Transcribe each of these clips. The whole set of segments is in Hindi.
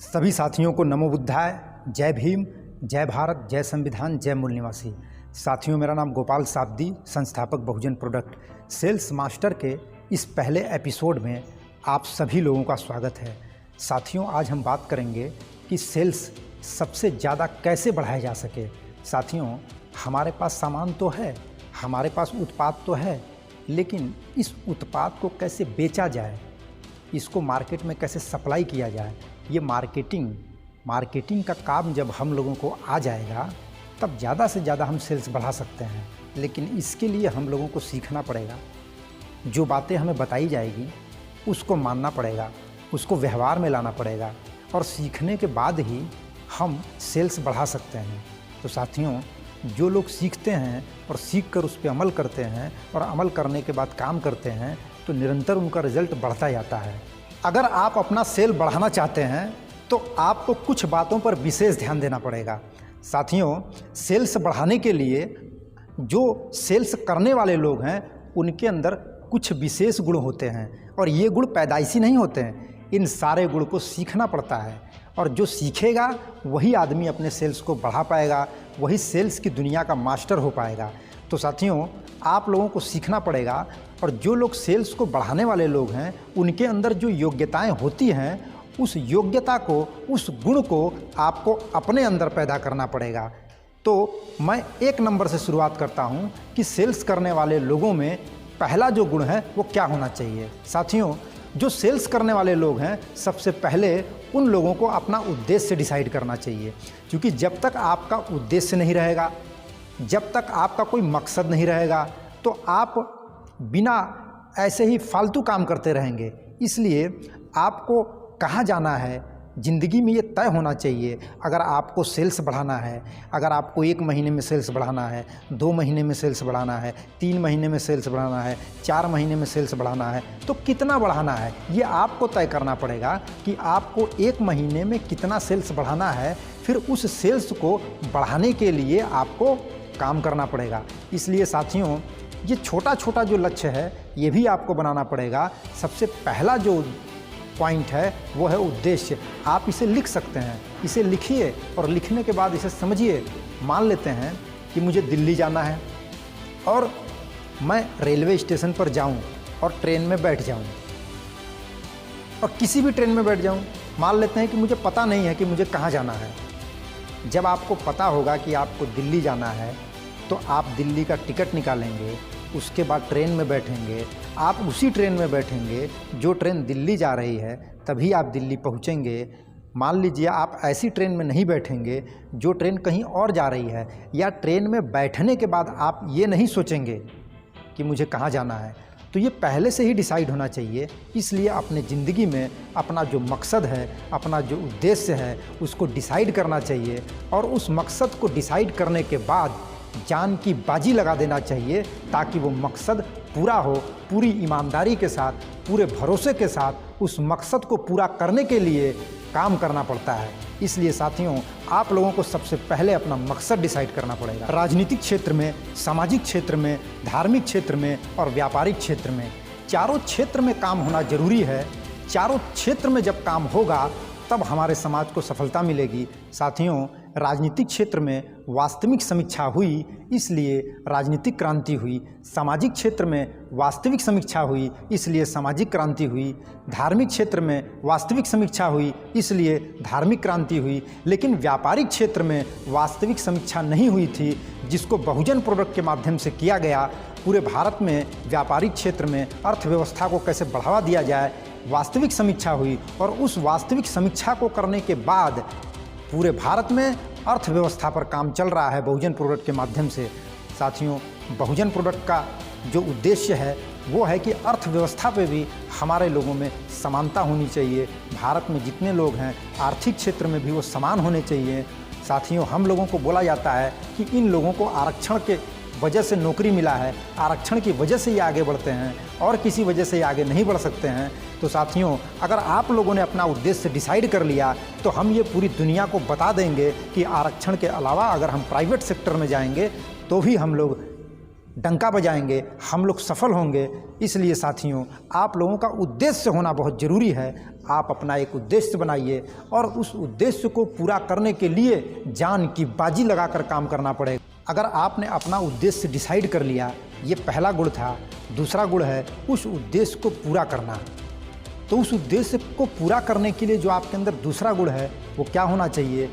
सभी साथियों को नमो बुद्धाय, जय भीम, जय भारत, जय संविधान, जय मूल निवासी। साथियों, मेरा नाम गोपाल साबदी, संस्थापक बहुजन प्रोडक्ट सेल्स मास्टर के इस पहले एपिसोड में आप सभी लोगों का स्वागत है। साथियों, आज हम बात करेंगे कि सेल्स सबसे ज़्यादा कैसे बढ़ाया जा सके। साथियों, हमारे पास सामान तो है, हमारे पास उत्पाद तो है, लेकिन इस उत्पाद को कैसे बेचा जाए, इसको मार्केट में कैसे सप्लाई किया जाए, ये मार्केटिंग का काम जब हम लोगों को आ जाएगा तब ज़्यादा से ज़्यादा हम सेल्स बढ़ा सकते हैं। लेकिन इसके लिए हम लोगों को सीखना पड़ेगा। जो बातें हमें बताई जाएगी उसको मानना पड़ेगा, उसको व्यवहार में लाना पड़ेगा और सीखने के बाद ही हम सेल्स बढ़ा सकते हैं। तो साथियों, जो लोग सीखते हैं और सीख कर उस पर अमल करते हैं और अमल करने के बाद काम करते हैं तो निरंतर उनका रिजल्ट बढ़ता जाता है। अगर आप अपना सेल बढ़ाना चाहते हैं तो आपको कुछ बातों पर विशेष ध्यान देना पड़ेगा। साथियों, सेल्स बढ़ाने के लिए जो सेल्स करने वाले लोग हैं उनके अंदर कुछ विशेष गुण होते हैं और ये गुण पैदाइशी नहीं होते हैं। इन सारे गुण को सीखना पड़ता है और जो सीखेगा वही आदमी अपने सेल्स को बढ़ा पाएगा, वही सेल्स की दुनिया का मास्टर हो पाएगा। तो साथियों, आप लोगों को सीखना पड़ेगा और जो लोग सेल्स को बढ़ाने वाले लोग हैं उनके अंदर जो योग्यताएं होती हैं उस योग्यता को, उस गुण को आपको अपने अंदर पैदा करना पड़ेगा। तो मैं एक नंबर से शुरुआत करता हूं कि सेल्स करने वाले लोगों में पहला जो गुण है वो क्या होना चाहिए। साथियों, जो सेल्स करने वाले लोग हैं सबसे पहले उन लोगों को अपना उद्देश्य डिसाइड करना चाहिए, क्योंकि जब तक आपका उद्देश्य नहीं रहेगा, जब तक आपका कोई मकसद नहीं रहेगा तो आप बिना ऐसे ही फालतू काम करते रहेंगे। इसलिए आपको कहाँ जाना है ज़िंदगी में ये तय होना चाहिए। अगर आपको सेल्स बढ़ाना है, अगर आपको 1 महीने में सेल्स बढ़ाना है, 2 महीने में सेल्स बढ़ाना है, 3 महीने में सेल्स बढ़ाना है, 4 महीने में सेल्स बढ़ाना है, तो कितना बढ़ाना है ये आपको तय करना पड़ेगा कि आपको 1 महीने में कितना सेल्स बढ़ाना है। फिर उस सेल्स को बढ़ाने के लिए आपको काम करना पड़ेगा। इसलिए साथियों, ये छोटा छोटा जो लक्ष्य है ये भी आपको बनाना पड़ेगा। सबसे पहला जो पॉइंट है वो है उद्देश्य। आप इसे लिख सकते हैं, इसे लिखिए और लिखने के बाद इसे समझिए। मान लेते हैं कि मुझे दिल्ली जाना है और मैं रेलवे स्टेशन पर जाऊं और ट्रेन में बैठ जाऊं और किसी भी ट्रेन में बैठ जाऊं। मान लेते हैं कि मुझे पता नहीं है कि मुझे कहाँ जाना है। जब आपको पता होगा कि आपको दिल्ली जाना है तो आप दिल्ली का टिकट निकालेंगे, उसके बाद ट्रेन में बैठेंगे। आप उसी ट्रेन में बैठेंगे जो ट्रेन दिल्ली जा रही है, तभी आप दिल्ली पहुंचेंगे। मान लीजिए आप ऐसी ट्रेन में नहीं बैठेंगे जो ट्रेन कहीं और जा रही है, या ट्रेन में बैठने के बाद आप ये नहीं सोचेंगे कि मुझे कहाँ जाना है। तो ये पहले से ही डिसाइड होना चाहिए। इसलिए अपने ज़िंदगी में अपना जो मकसद है, अपना जो उद्देश्य है, उसको डिसाइड करना चाहिए और उस मकसद को डिसाइड करने के बाद जान की बाजी लगा देना चाहिए ताकि वो मकसद पूरा हो। पूरी ईमानदारी के साथ, पूरे भरोसे के साथ उस मकसद को पूरा करने के लिए काम करना पड़ता है। इसलिए साथियों, आप लोगों को सबसे पहले अपना मकसद डिसाइड करना पड़ेगा। राजनीतिक क्षेत्र में, सामाजिक क्षेत्र में, धार्मिक क्षेत्र में और व्यापारिक क्षेत्र में, चारों क्षेत्र में काम होना जरूरी है। चारों क्षेत्र में जब काम होगा तब हमारे समाज को सफलता मिलेगी। साथियों, राजनीतिक क्षेत्र में वास्तविक समीक्षा हुई इसलिए राजनीतिक क्रांति हुई, सामाजिक क्षेत्र में वास्तविक समीक्षा हुई इसलिए सामाजिक क्रांति हुई, धार्मिक क्षेत्र में वास्तविक समीक्षा हुई इसलिए धार्मिक क्रांति हुई। लेकिन व्यापारिक क्षेत्र में वास्तविक समीक्षा नहीं हुई थी, जिसको बहुजन प्रोडक्ट के माध्यम से किया गया। पूरे भारत में व्यापारिक क्षेत्र में अर्थव्यवस्था को कैसे बढ़ावा दिया जाए, वास्तविक समीक्षा हुई और उस वास्तविक समीक्षा को करने के बाद पूरे भारत में अर्थव्यवस्था पर काम चल रहा है बहुजन प्रोडक्ट के माध्यम से। साथियों, बहुजन प्रोडक्ट का जो उद्देश्य है वो है कि अर्थव्यवस्था पे भी हमारे लोगों में समानता होनी चाहिए। भारत में जितने लोग हैं आर्थिक क्षेत्र में भी वो समान होने चाहिए। साथियों, हम लोगों को बोला जाता है कि इन लोगों को आरक्षण के वजह से नौकरी मिला है, आरक्षण की वजह से ये आगे बढ़ते हैं और किसी वजह से ये आगे नहीं बढ़ सकते हैं। तो साथियों, अगर आप लोगों ने अपना उद्देश्य डिसाइड कर लिया तो हम ये पूरी दुनिया को बता देंगे कि आरक्षण के अलावा अगर हम प्राइवेट सेक्टर में जाएंगे तो भी हम लोग डंका बजाएंगे, हम लोग सफल होंगे। इसलिए साथियों, आप लोगों का उद्देश्य होना बहुत ज़रूरी है। आप अपना एक उद्देश्य बनाइए और उस उद्देश्य को पूरा करने के लिए जान की बाजी लगाकर काम करना पड़ेगा। अगर आपने अपना उद्देश्य डिसाइड कर लिया, ये पहला गुण था। दूसरा गुण है उस उद्देश्य को पूरा करना। तो उस उद्देश्य को पूरा करने के लिए जो आपके अंदर दूसरा गुण है वो क्या होना चाहिए?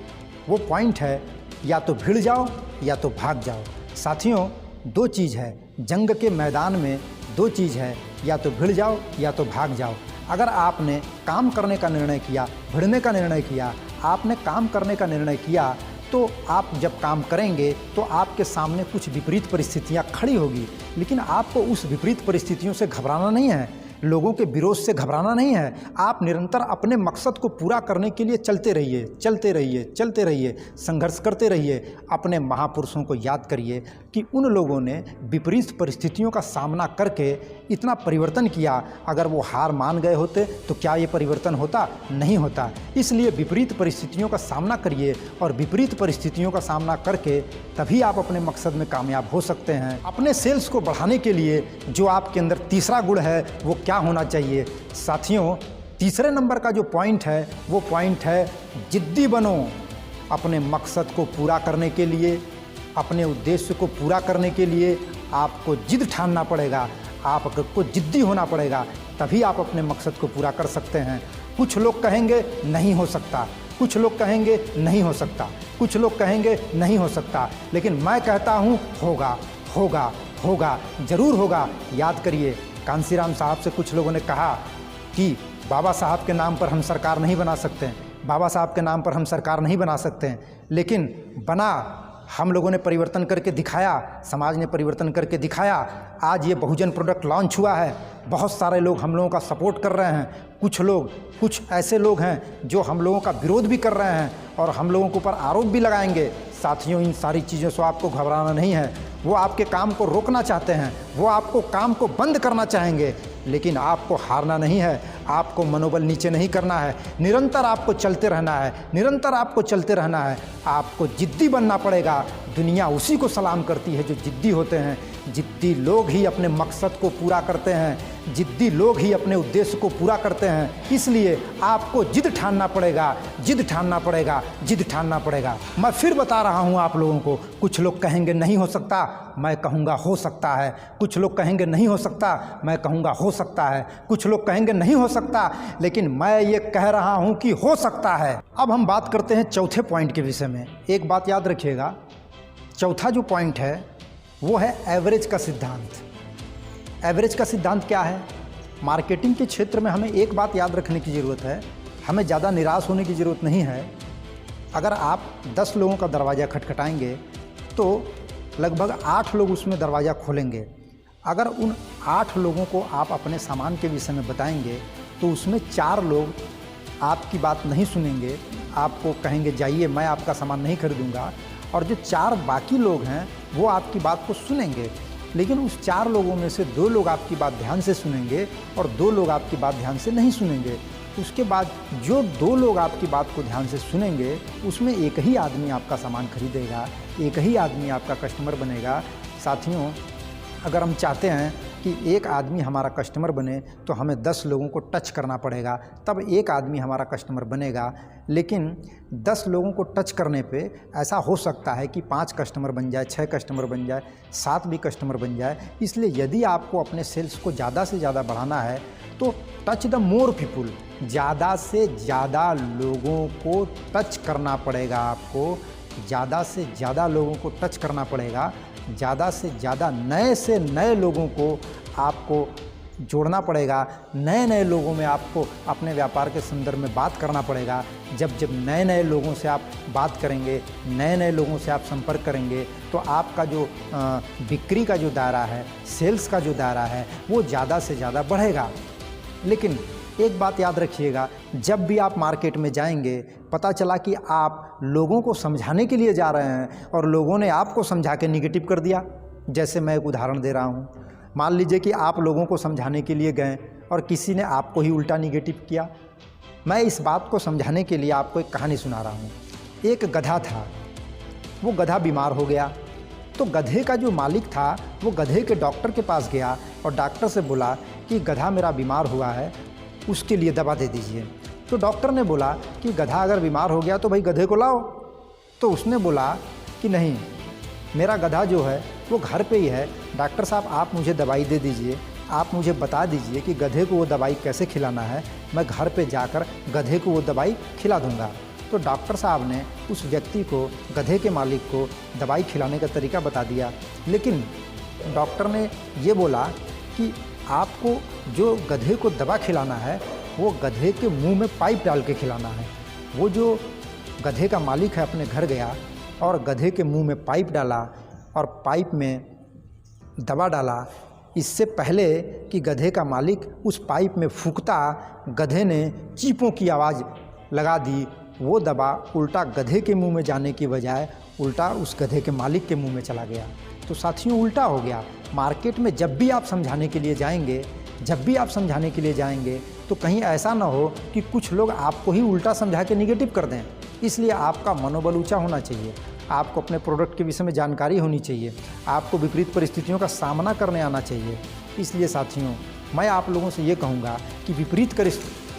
वो पॉइंट है, या तो भिड़ जाओ या तो भाग जाओ। साथियों, दो चीज़ है जंग के मैदान में, दो चीज़ है, या तो भिड़ जाओ या तो भाग जाओ। अगर आपने काम करने का निर्णय किया, भिड़ने का निर्णय किया, आपने काम करने का निर्णय किया, तो आप जब काम करेंगे तो आपके सामने कुछ विपरीत परिस्थितियां खड़ी होगी, लेकिन आपको उस विपरीत परिस्थितियों से घबराना नहीं है, लोगों के विरोध से घबराना नहीं है। आप निरंतर अपने मकसद को पूरा करने के लिए चलते रहिए, चलते रहिए, चलते रहिए, संघर्ष करते रहिए। अपने महापुरुषों को याद करिए कि उन लोगों ने विपरीत परिस्थितियों का सामना करके इतना परिवर्तन किया। अगर वो हार मान गए होते तो क्या ये परिवर्तन होता? नहीं होता। इसलिए विपरीत परिस्थितियों का सामना करिए और विपरीत परिस्थितियों का सामना करके तभी आप अपने मकसद में कामयाब हो सकते हैं। अपने सेल्स को बढ़ाने के लिए जो आपके अंदर तीसरा गुण है वो क्या होना चाहिए? साथियों, तीसरे नंबर का जो पॉइंट है वो पॉइंट है जिद्दी बनो। अपने मकसद को पूरा करने के लिए, अपने उद्देश्य को पूरा करने के लिए आपको जिद ठानना पड़ेगा, आपको जिद्दी होना पड़ेगा, तभी आप अपने मकसद को पूरा कर सकते हैं। कुछ लोग कहेंगे नहीं हो सकता, कुछ लोग कहेंगे नहीं हो सकता, कुछ लोग कहेंगे नहीं हो सकता, लेकिन मैं कहता हूँ होगा, होगा, होगा, ज़रूर होगा। याद करिए, कांसीराम साहब से कुछ लोगों ने कहा कि बाबा साहब के नाम पर हम सरकार नहीं बना सकते हैं, बाबा साहब के नाम पर हम सरकार नहीं बना सकते हैं, लेकिन बना। हम लोगों ने परिवर्तन करके दिखाया, समाज ने परिवर्तन करके दिखाया। आज ये बहुजन प्रोडक्ट लॉन्च हुआ है, बहुत सारे लोग हम लोगों का सपोर्ट कर रहे हैं। कुछ ऐसे लोग हैं जो हम लोगों का विरोध भी कर रहे हैं और हम लोगों के ऊपर आरोप भी लगाएंगे। साथियों, इन सारी चीज़ों से आपको घबराना नहीं है। वो आपके काम को रोकना चाहते हैं, वो आपको काम को बंद करना चाहेंगे, लेकिन आपको हारना नहीं है, आपको मनोबल नीचे नहीं करना है। निरंतर आपको चलते रहना है, निरंतर आपको चलते रहना है। आपको जिद्दी बनना पड़ेगा। दुनिया उसी को सलाम करती है जो जिद्दी होते हैं। जिद्दी लोग ही अपने मकसद को पूरा करते हैं, जिद्दी लोग ही अपने उद्देश्य को पूरा करते हैं। इसलिए आपको जिद ठानना पड़ेगा, जिद ठानना पड़ेगा, जिद ठानना पड़ेगा। मैं फिर बता रहा हूँ आप लोगों को, कुछ लोग कहेंगे नहीं हो सकता, मैं कहूँगा हो सकता है। कुछ लोग कहेंगे नहीं हो सकता, मैं कहूँगा हो सकता है। कुछ लोग कहेंगे नहीं हो सकता, लेकिन मैं ये कह रहा हूँ कि हो सकता है। अब हम बात करते हैं चौथे पॉइंट के विषय में। एक बात याद रखिएगा, चौथा जो पॉइंट है वो है एवरेज का सिद्धांत। एवरेज का सिद्धांत क्या है? मार्केटिंग के क्षेत्र में हमें एक बात याद रखने की ज़रूरत है, हमें ज़्यादा निराश होने की ज़रूरत नहीं है। अगर आप 10 लोगों का दरवाज़ा खटखटाएंगे तो लगभग 8 लोग उसमें दरवाज़ा खोलेंगे। अगर उन 8 लोगों को आप अपने सामान के विषय में बताएंगे तो उसमें 4 लोग आपकी बात नहीं सुनेंगे, आपको कहेंगे जाइए मैं आपका सामान नहीं खरीदूंगा, और जो 4 बाकी लोग हैं वो आपकी बात को सुनेंगे। लेकिन उस 4 लोगों में से 2 लोग आपकी बात ध्यान से सुनेंगे और 2 लोग आपकी बात ध्यान से नहीं सुनेंगे। उसके बाद जो 2 लोग आपकी बात को ध्यान से सुनेंगे उसमें एक ही आदमी आपका सामान खरीदेगा, एक ही आदमी आपका कस्टमर बनेगा। साथियों, अगर हम चाहते हैं कि एक आदमी हमारा कस्टमर बने तो हमें 10 लोगों को टच करना पड़ेगा, तब एक आदमी हमारा कस्टमर बनेगा। लेकिन 10 लोगों को टच करने पे ऐसा हो सकता है कि 5 कस्टमर बन जाए, 6 कस्टमर बन जाए, 7 भी कस्टमर बन जाए। इसलिए यदि आपको अपने सेल्स को ज़्यादा से ज़्यादा बढ़ाना है तो टच द मोर पीपुल, ज़्यादा से ज़्यादा लोगों को टच करना पड़ेगा। आपको ज़्यादा से ज़्यादा लोगों को टच करना पड़ेगा, ज़्यादा से ज़्यादा नए से नए लोगों को आपको जोड़ना पड़ेगा। नए नए लोगों में आपको अपने व्यापार के संदर्भ में बात करना पड़ेगा। जब नए नए लोगों से आप बात करेंगे, नए नए लोगों से आप संपर्क करेंगे तो आपका जो बिक्री का जो दायरा है, सेल्स का जो दायरा है वो ज़्यादा से ज़्यादा बढ़ेगा। लेकिन एक बात याद रखिएगा, जब भी आप मार्केट में जाएंगे, पता चला कि आप लोगों को समझाने के लिए जा रहे हैं और लोगों ने आपको समझा के निगेटिव कर दिया। जैसे मैं एक उदाहरण दे रहा हूँ, मान लीजिए कि आप लोगों को समझाने के लिए गए और किसी ने आपको ही उल्टा निगेटिव किया। मैं इस बात को समझाने के लिए आपको एक कहानी सुना रहा हूँ। एक गधा था, वो गधा बीमार हो गया, तो गधे का जो मालिक था वो गधे के डॉक्टर के पास गया और डॉक्टर से बोला कि गधा मेरा बीमार हुआ है, उसके लिए दवा दे दीजिए। तो डॉक्टर ने बोला कि गधा अगर बीमार हो गया तो भाई गधे को लाओ। तो उसने बोला कि नहीं, मेरा गधा जो है वो घर पे ही है, डॉक्टर साहब आप मुझे दवाई दे दीजिए, आप मुझे बता दीजिए कि गधे को वो दवाई कैसे खिलाना है, मैं घर पे जाकर गधे को वो दवाई खिला दूंगा। तो डॉक्टर साहब ने उस व्यक्ति को, गधे के मालिक को दवाई खिलाने का तरीका बता दिया। लेकिन डॉक्टर ने ये बोला कि आपको जो गधे को दवा खिलाना है वो गधे के मुंह में पाइप डाल के खिलाना है। वो जो गधे का मालिक है अपने घर गया और गधे के मुंह में पाइप डाला और पाइप में दवा डाला। इससे पहले कि गधे का मालिक उस पाइप में फूंकता, गधे ने चीपों की आवाज़ लगा दी। वो दवा उल्टा गधे के मुंह में जाने की बजाय उल्टा उस गधे के मालिक के मुंह में चला गया। तो साथियों उल्टा हो गया। मार्केट में जब भी आप समझाने के लिए जाएंगे, तो कहीं ऐसा ना हो कि कुछ लोग आपको ही उल्टा समझा के निगेटिव कर दें। इसलिए आपका मनोबल ऊंचा होना चाहिए, आपको अपने प्रोडक्ट के विषय में जानकारी होनी चाहिए, आपको विपरीत परिस्थितियों का सामना करने आना चाहिए। इसलिए साथियों मैं आप लोगों से ये कहूँगा कि विपरीत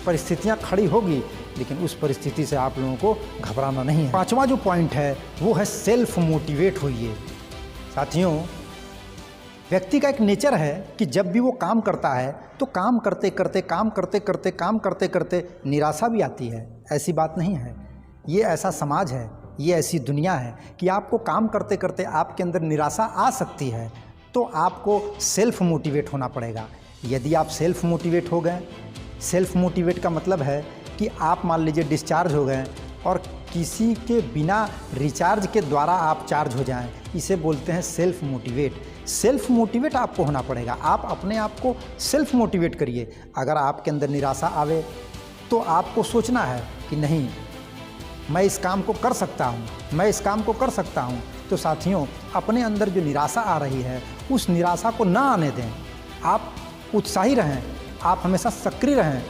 परिस्थितियाँ खड़ी होगी, लेकिन उस परिस्थिति से आप लोगों को घबराना नहीं है। पांचवा जो पॉइंट है वो है सेल्फ मोटिवेट होइए। साथियों व्यक्ति का एक नेचर है कि जब भी वो काम करता है तो काम करते करते निराशा भी आती है। ऐसी बात नहीं है, ये ऐसा समाज है, ये ऐसी दुनिया है कि आपको काम करते करते आपके अंदर निराशा आ सकती है। तो आपको सेल्फ मोटिवेट होना पड़ेगा। यदि आप सेल्फ मोटिवेट हो गए, सेल्फ मोटिवेट का मतलब है कि आप मान लीजिए डिस्चार्ज हो गए और किसी के बिना रिचार्ज के द्वारा आप चार्ज हो जाएं, इसे बोलते हैं सेल्फ मोटिवेट। सेल्फ मोटिवेट आपको होना पड़ेगा। आप अपने आप को सेल्फ मोटिवेट करिए। अगर आपके अंदर निराशा आवे तो आपको सोचना है कि नहीं, मैं इस काम को कर सकता हूँ, तो साथियों अपने अंदर जो निराशा आ रही है उस निराशा को ना आने दें। आप उत्साही रहें, आप हमेशा सक्रिय रहें,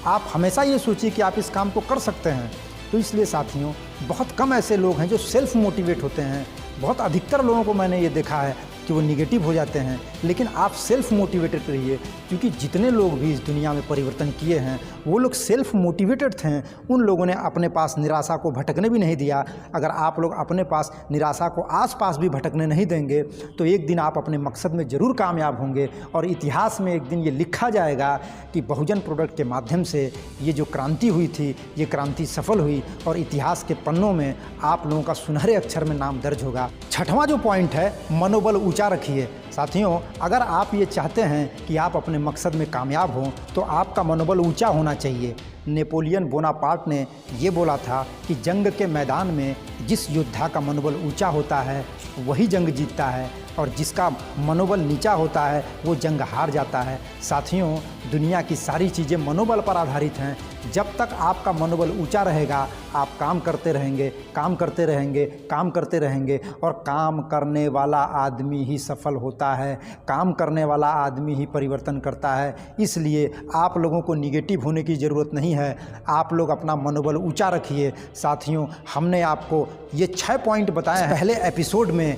आप हमेशा ये सोचिए कि आप इस काम को कर सकते हैं। तो इसलिए साथियों बहुत कम ऐसे लोग हैं जो सेल्फ मोटिवेट होते हैं। बहुत अधिकतर लोगों को मैंने ये देखा है कि वो निगेटिव हो जाते हैं। लेकिन आप सेल्फ मोटिवेटेड रहिए, क्योंकि जितने लोग भी इस दुनिया में परिवर्तन किए हैं वो लोग सेल्फ मोटिवेटेड थे। उन लोगों ने अपने पास निराशा को भटकने भी नहीं दिया। अगर आप लोग अपने पास निराशा को आसपास भी भटकने नहीं देंगे तो एक दिन आप अपने मकसद में ज़रूर कामयाब होंगे और इतिहास में एक दिन ये लिखा जाएगा कि बहुजन प्रोडक्ट के माध्यम से ये जो क्रांति हुई थी, ये क्रांति सफल हुई और इतिहास के पन्नों में आप लोगों का सुनहरे अक्षर में नाम दर्ज होगा। छठवां जो पॉइंट है, मनोबल ऊंचा रखिए। साथियों अगर आप ये चाहते हैं कि आप अपने मकसद में कामयाब हों तो आपका मनोबल ऊंचा होना चाहिए। नेपोलियन बोनापार्ट ने ये बोला था कि जंग के मैदान में जिस योद्धा का मनोबल ऊंचा होता है वही जंग जीतता है और जिसका मनोबल नीचा होता है वो जंग हार जाता है। साथियों दुनिया की सारी चीज़ें मनोबल पर आधारित हैं। जब तक आपका मनोबल ऊंचा रहेगा आप काम करते रहेंगे और काम करने वाला आदमी ही सफल होता है, काम करने वाला आदमी ही परिवर्तन करता है। इसलिए आप लोगों को निगेटिव होने की ज़रूरत नहीं है, आप लोग अपना मनोबल ऊंचा रखिए। साथियों हमने आपको ये 6 पॉइंट बताए हैं पहले एपिसोड में,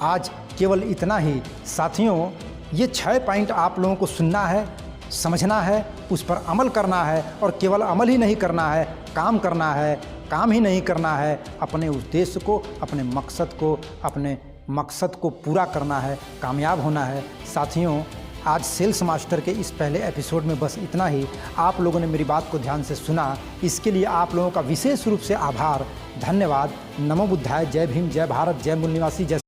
आज केवल इतना ही। साथियों ये 6 पॉइंट आप लोगों को सुनना है, समझना है, उस पर अमल करना है और केवल अमल ही नहीं करना है, काम करना है, काम ही नहीं करना है, अपने उद्देश्य को, अपने मकसद को पूरा करना है, कामयाब होना है। साथियों आज सेल्स मास्टर के इस पहले एपिसोड में बस इतना ही। आप लोगों ने मेरी बात को ध्यान से सुना, इसके लिए आप लोगों का विशेष रूप से आभार, धन्यवाद। नमो बुद्धाय। जय भीम, जय भारत, जय मूल निवासी, जय